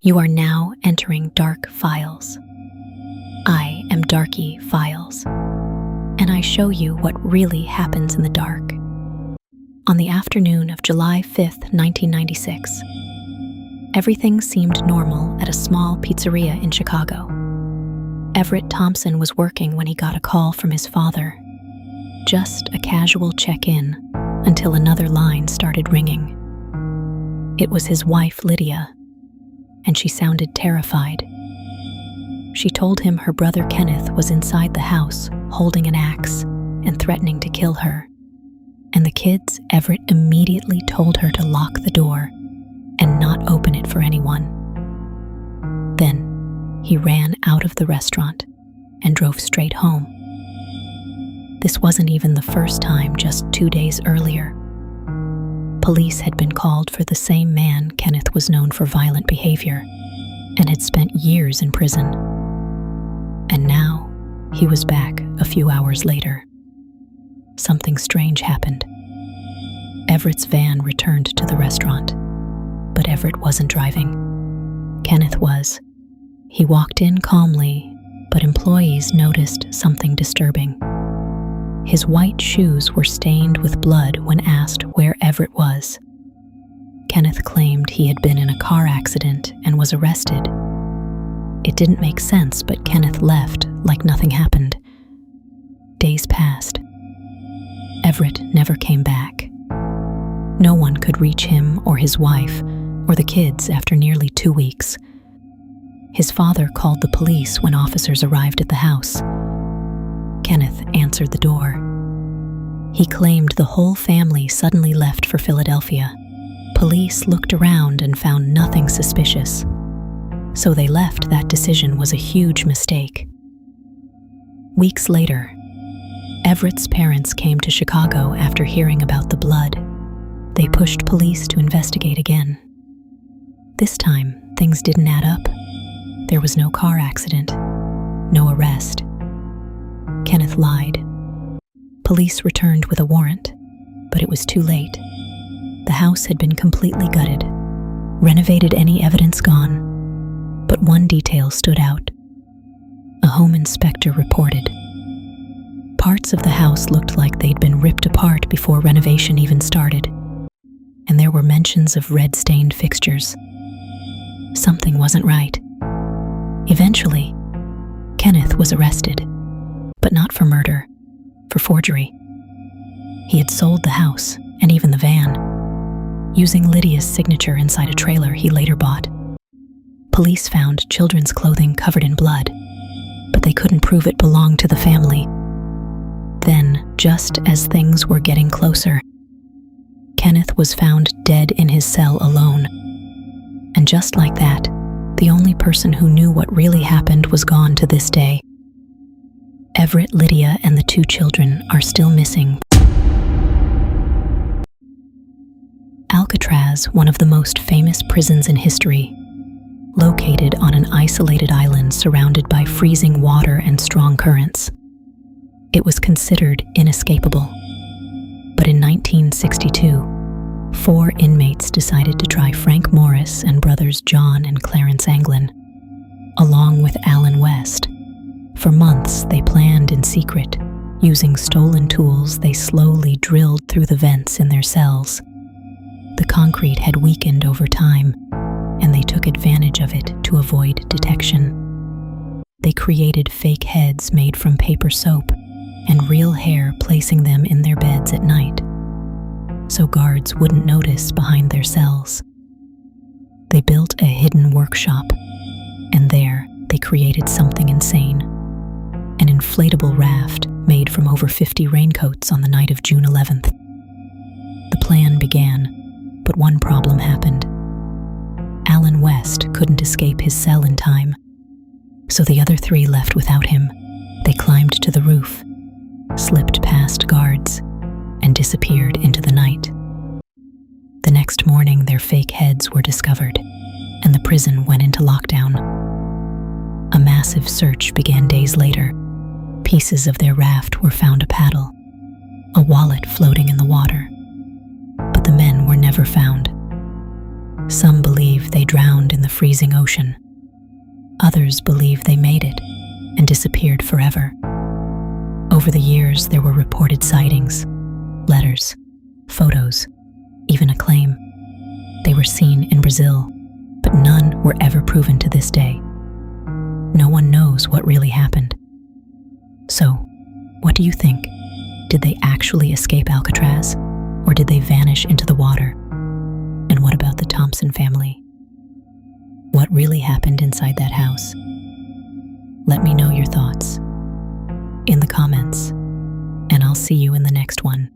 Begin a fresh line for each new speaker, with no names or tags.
You are now entering Dark Files. I am Darky Files, and I show you what really happens in the dark. On the afternoon of July 5th, 1996, everything seemed normal at a small pizzeria in Chicago. Everett Thompson was working when he got a call from his father. Just a casual check-in until another line started ringing. It was his wife, Lydia, and she sounded terrified. She told him her brother Kenneth was inside the house holding an axe and threatening to kill her. And the kids, Everett immediately told her to lock the door and not open it for anyone. Then he ran out of the restaurant and drove straight home. This wasn't even the first time. Just 2 days earlier, police had been called for the same man. Kenneth was known for violent behavior and had spent years in prison. And now he was back a few hours later. Something strange happened. Everett's van returned to the restaurant, but Everett wasn't driving. Kenneth was. He walked in calmly, but employees noticed something disturbing. His white shoes were stained with blood when asked where Everett was. Kenneth claimed he had been in a car accident and was arrested. It didn't make sense, but Kenneth left like nothing happened. Days passed. Everett never came back. No one could reach him or his wife or the kids after nearly 2 weeks. His father called the police when officers arrived at the house. Kenneth answered the door. He claimed the whole family suddenly left for Philadelphia. Police looked around and found nothing suspicious, so they left. That decision was a huge mistake. Weeks later, Everett's parents came to Chicago after hearing about the blood. They pushed police to investigate again. This time, things didn't add up. There was no car accident, no arrest. Kenneth lied. Police returned with a warrant, but it was too late. The house had been completely gutted, renovated, any evidence gone. But one detail stood out. A home inspector reported. Parts of the house looked like they'd been ripped apart before renovation even started, and there were mentions of red-stained fixtures. Something wasn't right. Eventually, Kenneth was arrested, but not for murder, for forgery. He had sold the house and even the van, using Lydia's signature inside a trailer he later bought. Police found children's clothing covered in blood, but they couldn't prove it belonged to the family. Then, just as things were getting closer, Kenneth was found dead in his cell alone. And just like that, the only person who knew what really happened was gone to this day. Everett, Lydia, and the 2 children are still missing. Alcatraz, one of the most famous prisons in history, located on an isolated island surrounded by freezing water and strong currents. It was considered inescapable. But in 1962, 4 inmates decided to try Frank Morris and brothers John and Clarence Anglin, along with Alan West. For months, they planned in secret. Using stolen tools, they slowly drilled through the vents in their cells. The concrete had weakened over time, and they took advantage of it to avoid detection. They created fake heads made from paper soap and real hair, placing them in their beds at night, so guards wouldn't notice behind their cells. They built a hidden workshop, and there they created something insane. An inflatable raft made from over 50 raincoats on the night of June 11th. The plan began, but one problem happened. Alan West couldn't escape his cell in time, so the other 3 left without him. They climbed to the roof, slipped past guards, and disappeared into the night. The next morning, their fake heads were discovered, and the prison went into lockdown. A massive search began days later. Pieces of their raft were found, a paddle, a wallet floating in the water, but the men were never found. Some believe they drowned in the freezing ocean. Others believe they made it and disappeared forever. Over the years, there were reported sightings, letters, photos, even a claim. They were seen in Brazil, but none were ever proven to this day. No one knows what really happened. So, what do you think? Did they actually escape Alcatraz, or did they vanish into the water? And what about the Thompson family? What really happened inside that house? Let me know your thoughts in the comments, and I'll see you in the next one.